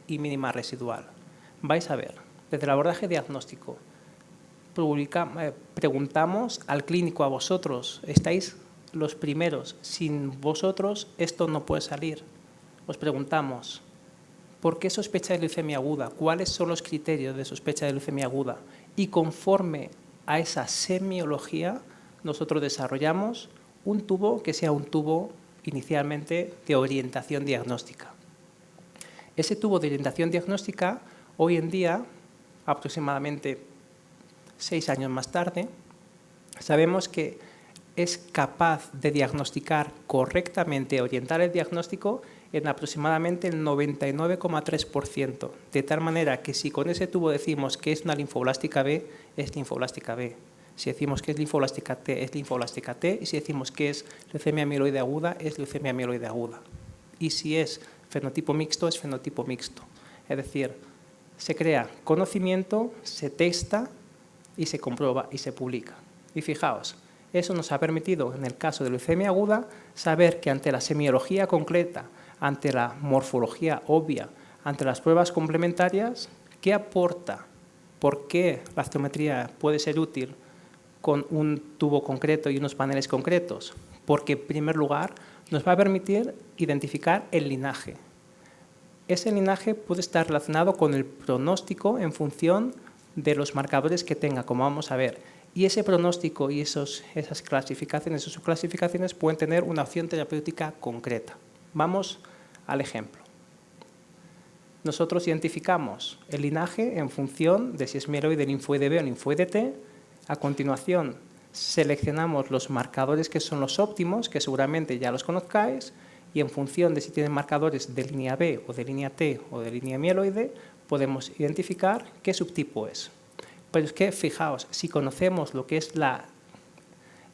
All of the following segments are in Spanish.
y mínima residual. Vais a ver, desde el abordaje diagnóstico, preguntamos al clínico, a vosotros, estáis los primeros, sin vosotros esto no puede salir. Os preguntamos, ¿por qué sospecha de leucemia aguda? ¿Cuáles son los criterios de sospecha de leucemia aguda? Y conforme a esa semiología, nosotros desarrollamos un tubo que sea un tubo inicialmente de orientación diagnóstica. Ese tubo de orientación diagnóstica, hoy en día, aproximadamente 6 años más tarde, sabemos que es capaz de diagnosticar correctamente, orientar el diagnóstico en aproximadamente el 99,3%, de tal manera que si con ese tubo decimos que es una linfoblástica B, es linfoblástica B. Si decimos que es linfoblástica T, es linfoblástica T, y si decimos que es leucemia mieloide aguda, es leucemia mieloide aguda. Y si es fenotipo mixto, es fenotipo mixto. Es decir, se crea conocimiento, se testa y se comprueba y se publica. Y fijaos, eso nos ha permitido, en el caso de leucemia aguda, saber que ante la semiología concreta, ante la morfología obvia, ante las pruebas complementarias, ¿qué aporta? ¿Por qué la osteometría puede ser útil con un tubo concreto y unos paneles concretos? Porque, en primer lugar, nos va a permitir identificar el linaje. Ese linaje puede estar relacionado con el pronóstico en función de los marcadores que tenga, como vamos a ver. Y ese pronóstico y esas clasificaciones o subclasificaciones pueden tener una opción terapéutica concreta. Vamos al ejemplo. Nosotros identificamos el linaje en función de si es mieloide linfoide B o linfoide T. A continuación, seleccionamos los marcadores que son los óptimos, que seguramente ya los conozcáis, y en función de si tienen marcadores de línea B o de línea T o de línea mieloide, podemos identificar qué subtipo es. Pero es que, fijaos, si conocemos lo que es la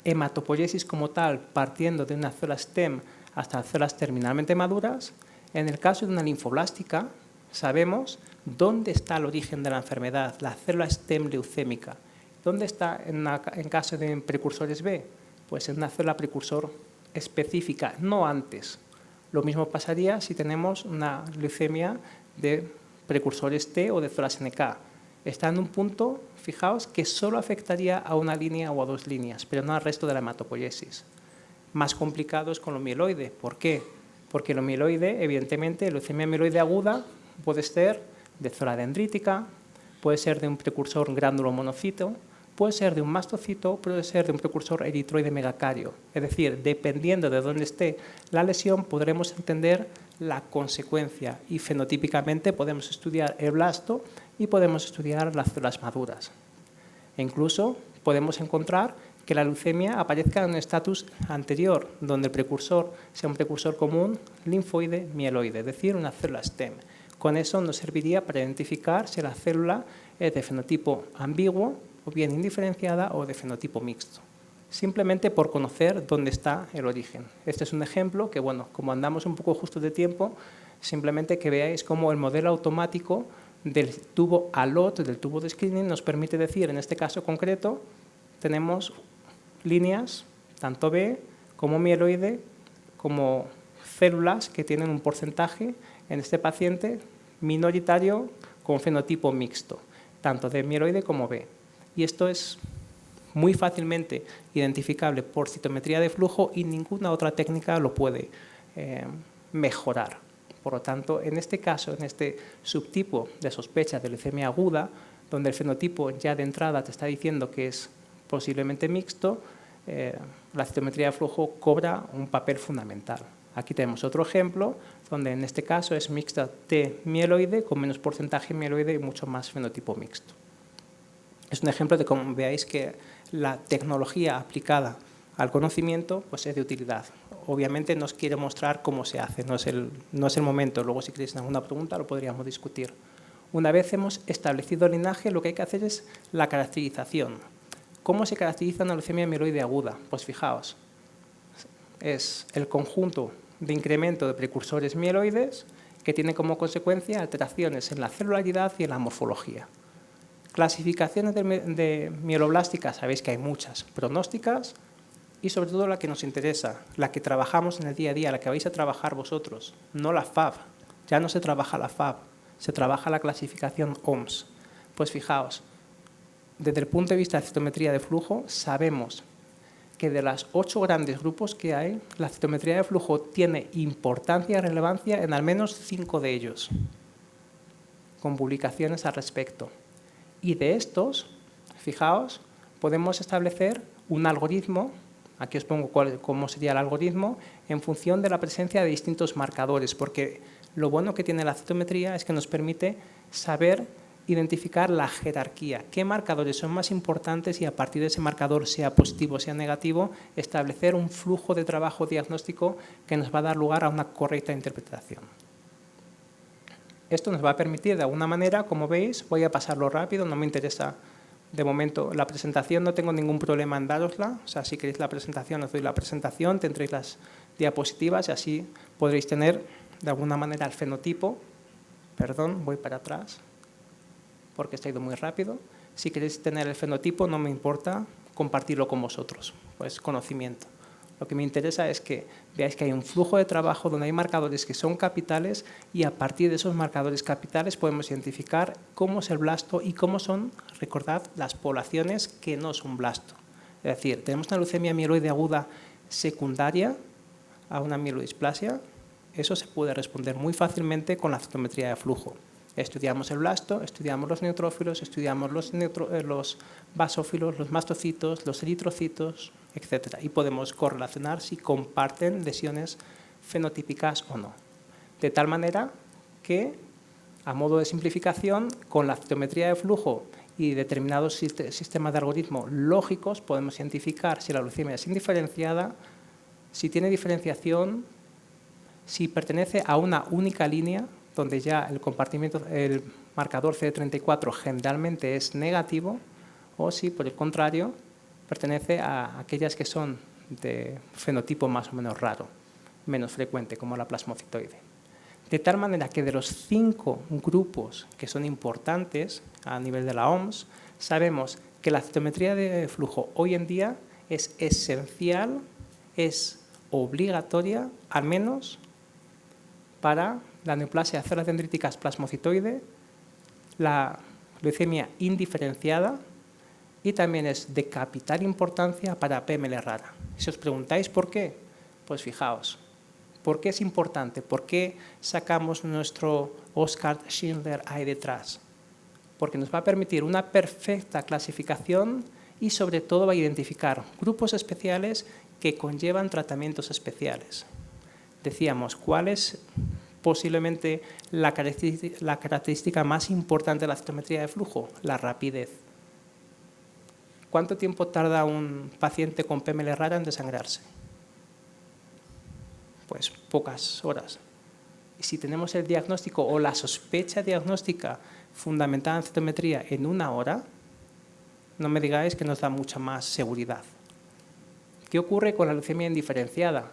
hematopoiesis como tal, partiendo de una célula stem hasta células terminalmente maduras, en el caso de una linfoblástica, sabemos dónde está el origen de la enfermedad, la célula stem leucémica. ¿Dónde está en caso de precursores B? Pues en una célula precursor específica, no antes. Lo mismo pasaría si tenemos una leucemia de precursores T o de células NK. Está en un punto, fijaos, que solo afectaría a una línea o a 2 líneas, pero no al resto de la hematopoiesis. Más complicado es con lo mieloide. ¿Por qué? Porque lo mieloide, evidentemente, leucemia mieloide aguda puede ser de célula dendrítica, puede ser de un precursor gránulo monocito, puede ser de un mastocito, puede ser de un precursor eritroide megacario. Es decir, dependiendo de dónde esté la lesión, podremos entender la consecuencia y fenotípicamente podemos estudiar el blasto y podemos estudiar las células maduras. E incluso podemos encontrar que la leucemia aparezca en un estatus anterior, donde el precursor sea un precursor común linfoide mieloide, es decir, una célula stem. Con eso nos serviría para identificar si la célula es de fenotipo ambiguo, o bien indiferenciada o de fenotipo mixto, simplemente por conocer dónde está el origen. Este es un ejemplo que, bueno, como andamos un poco justos de tiempo, simplemente que veáis cómo el modelo automático del tubo ALOT, del tubo de screening, nos permite decir, en este caso concreto, tenemos líneas, tanto B como mieloide, como células que tienen un porcentaje, en este paciente, minoritario con fenotipo mixto, tanto de mieloide como B. Y esto es muy fácilmente identificable por citometría de flujo y ninguna otra técnica lo puede mejorar. Por lo tanto, en este caso, en este subtipo de sospecha de leucemia aguda, donde el fenotipo ya de entrada te está diciendo que es posiblemente mixto, la citometría de flujo cobra un papel fundamental. Aquí tenemos otro ejemplo, donde en este caso es mixta T mieloide, con menos porcentaje mieloide y mucho más fenotipo mixto. Es un ejemplo de cómo veáis que la tecnología aplicada al conocimiento pues es de utilidad. Obviamente no os quiero mostrar cómo se hace, no es el momento. Luego, si queréis alguna pregunta, lo podríamos discutir. Una vez hemos establecido el linaje, lo que hay que hacer es la caracterización. ¿Cómo se caracteriza una leucemia mieloide aguda? Pues fijaos, es el conjunto de incremento de precursores mieloides que tiene como consecuencia alteraciones en la celularidad y en la morfología. Clasificaciones de mieloblásticas, sabéis que hay muchas, pronósticas y sobre todo la que nos interesa, la que trabajamos en el día a día, la que vais a trabajar vosotros, no la FAB. Ya no se trabaja la FAB, se trabaja la clasificación OMS. Pues fijaos, desde el punto de vista de citometría de flujo, sabemos que de los 8 grandes grupos que hay, la citometría de flujo tiene importancia y relevancia en al menos 5 de ellos, con publicaciones al respecto. Y de estos, fijaos, podemos establecer un algoritmo, aquí os pongo cómo sería el algoritmo, en función de la presencia de distintos marcadores, porque lo bueno que tiene la citometría es que nos permite saber identificar la jerarquía, qué marcadores son más importantes y a partir de ese marcador, sea positivo o sea negativo, establecer un flujo de trabajo diagnóstico que nos va a dar lugar a una correcta interpretación. Esto nos va a permitir de alguna manera, como veis, voy a pasarlo rápido, no me interesa de momento la presentación, no tengo ningún problema en darosla, o sea, si queréis la presentación os doy la presentación, tendréis las diapositivas y así podréis tener de alguna manera el fenotipo, perdón, voy para atrás, porque está ido muy rápido. Si queréis tener el fenotipo, no me importa compartirlo con vosotros, pues conocimiento. Lo que me interesa es que veáis que hay un flujo de trabajo donde hay marcadores que son capitales y a partir de esos marcadores capitales podemos identificar cómo es el blasto y cómo son, recordad, las poblaciones que no son blasto. Es decir, tenemos una leucemia mieloide aguda secundaria a una mielodisplasia, eso se puede responder muy fácilmente con la citometría de flujo. Estudiamos el blasto, estudiamos los neutrófilos, estudiamos los basófilos, los mastocitos, los eritrocitos, etc. Y podemos correlacionar si comparten lesiones fenotípicas o no. De tal manera que, a modo de simplificación, con la citometría de flujo y determinados sistemas de algoritmos lógicos podemos identificar si la leucemia es indiferenciada, si tiene diferenciación, si pertenece a una única línea, donde ya el marcador CD34 generalmente es negativo, o si, por el contrario, pertenece a aquellas que son de fenotipo más o menos raro, menos frecuente, como la plasmocitoide. De tal manera que de los 5 grupos que son importantes a nivel de la OMS, sabemos que la citometría de flujo hoy en día es esencial, es obligatoria, al menos para la neoplasia de células dendríticas plasmocitoide, la leucemia indiferenciada y también es de capital importancia para PML rara. Si os preguntáis por qué, pues fijaos, ¿por qué es importante? ¿Por qué sacamos nuestro Oscar Schindler ahí detrás? Porque nos va a permitir una perfecta clasificación y sobre todo va a identificar grupos especiales que conllevan tratamientos especiales. Decíamos, ¿cuál es posiblemente la característica más importante de la citometría de flujo? La rapidez. ¿Cuánto tiempo tarda un paciente con PML rara en desangrarse? Pues pocas horas. Y si tenemos el diagnóstico o la sospecha diagnóstica fundamentada en citometría en 1 hora, no me digáis que nos da mucha más seguridad. ¿Qué ocurre con la leucemia indiferenciada?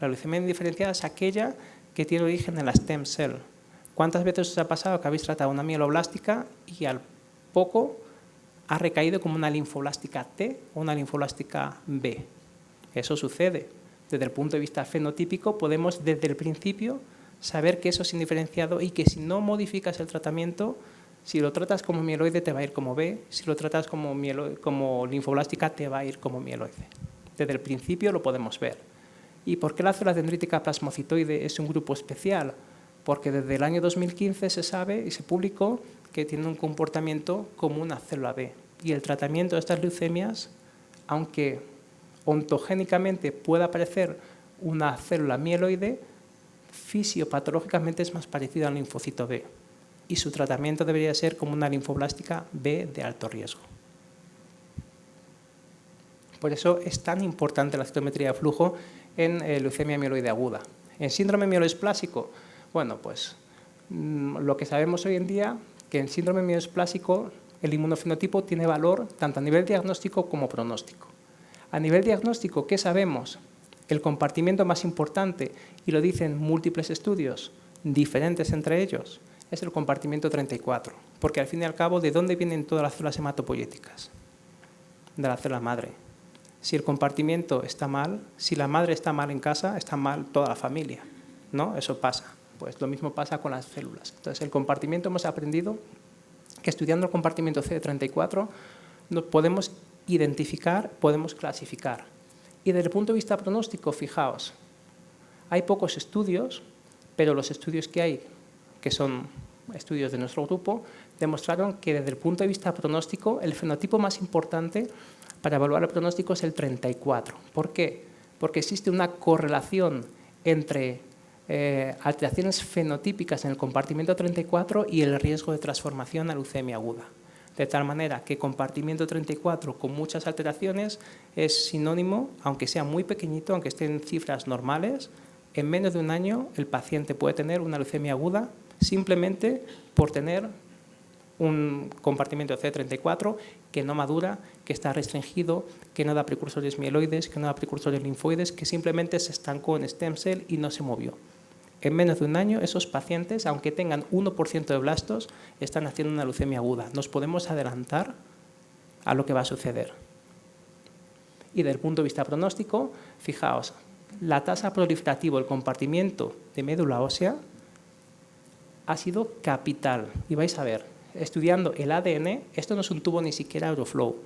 La leucemia indiferenciada es aquella que tiene origen en la stem cell. ¿Cuántas veces os ha pasado que habéis tratado una mieloblástica y al poco ha recaído como una linfoblástica T o una linfoblástica B? Eso sucede. Desde el punto de vista fenotípico podemos desde el principio saber que eso es indiferenciado y que si no modificas el tratamiento, si lo tratas como mieloide te va a ir como B, si lo tratas como linfoblástica te va a ir como mieloide. Desde el principio lo podemos ver. ¿Y por qué la célula dendrítica plasmocitoide es un grupo especial? Porque desde el año 2015 se sabe y se publicó que tiene un comportamiento como una célula B. Y el tratamiento de estas leucemias, aunque ontogénicamente pueda parecer una célula mieloide, fisiopatológicamente es más parecida al linfocito B. Y su tratamiento debería ser como una linfoblástica B de alto riesgo. Por eso es tan importante la citometría de flujo en leucemia mieloide aguda. En síndrome mieloesplásico, bueno, pues lo que sabemos hoy en día, que en síndrome mieloesplásico el inmunofenotipo tiene valor tanto a nivel diagnóstico como pronóstico. A nivel diagnóstico, ¿qué sabemos? El compartimiento más importante, y lo dicen múltiples estudios diferentes entre ellos, es el compartimiento 34, porque al fin y al cabo, ¿de dónde vienen todas las células hematopoyéticas? De la célula madre. Si el compartimiento está mal, si la madre está mal en casa, está mal toda la familia, ¿no? Eso pasa. Pues lo mismo pasa con las células. Entonces, el compartimiento hemos aprendido que estudiando el compartimiento CD34 podemos identificar, podemos clasificar. Y desde el punto de vista pronóstico, fijaos, hay pocos estudios, pero los estudios que hay, que son estudios de nuestro grupo, demostraron que desde el punto de vista pronóstico, el fenotipo más importante para evaluar el pronóstico es el 34. ¿Por qué? Porque existe una correlación entre alteraciones fenotípicas en el compartimiento 34 y el riesgo de transformación a leucemia aguda. De tal manera que compartimiento 34 con muchas alteraciones es sinónimo, aunque sea muy pequeñito, aunque esté en cifras normales, en menos de un año el paciente puede tener una leucemia aguda simplemente por tener un compartimiento CD34 que no madura, que está restringido, que no da precursores mieloides, que no da precursores linfoides, que simplemente se estancó en stem cell y no se movió. En menos de un año, esos pacientes, aunque tengan 1% de blastos, están haciendo una leucemia aguda. Nos podemos adelantar a lo que va a suceder. Y desde el punto de vista pronóstico, fijaos, la tasa proliferativa del compartimiento de médula ósea ha sido capital. Y vais a ver, estudiando el ADN, esto no es un tubo ni siquiera Euroflow,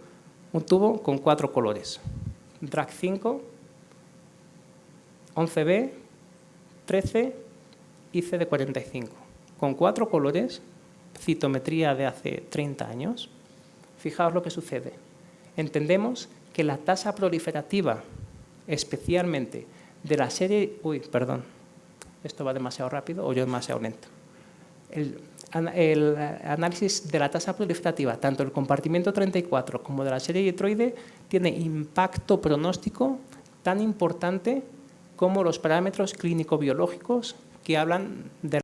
un tubo con 4 colores. DRAC5, 11B, 13 y CD45. Con 4 colores, citometría de hace 30 años, fijaos lo que sucede. Entendemos que la tasa proliferativa, especialmente de la serie... Uy, perdón, esto va demasiado rápido o yo demasiado lento. El análisis de la tasa proliferativa, tanto del compartimiento 34 como de la serie eritroide, tiene impacto pronóstico tan importante como los parámetros clínico-biológicos que hablan de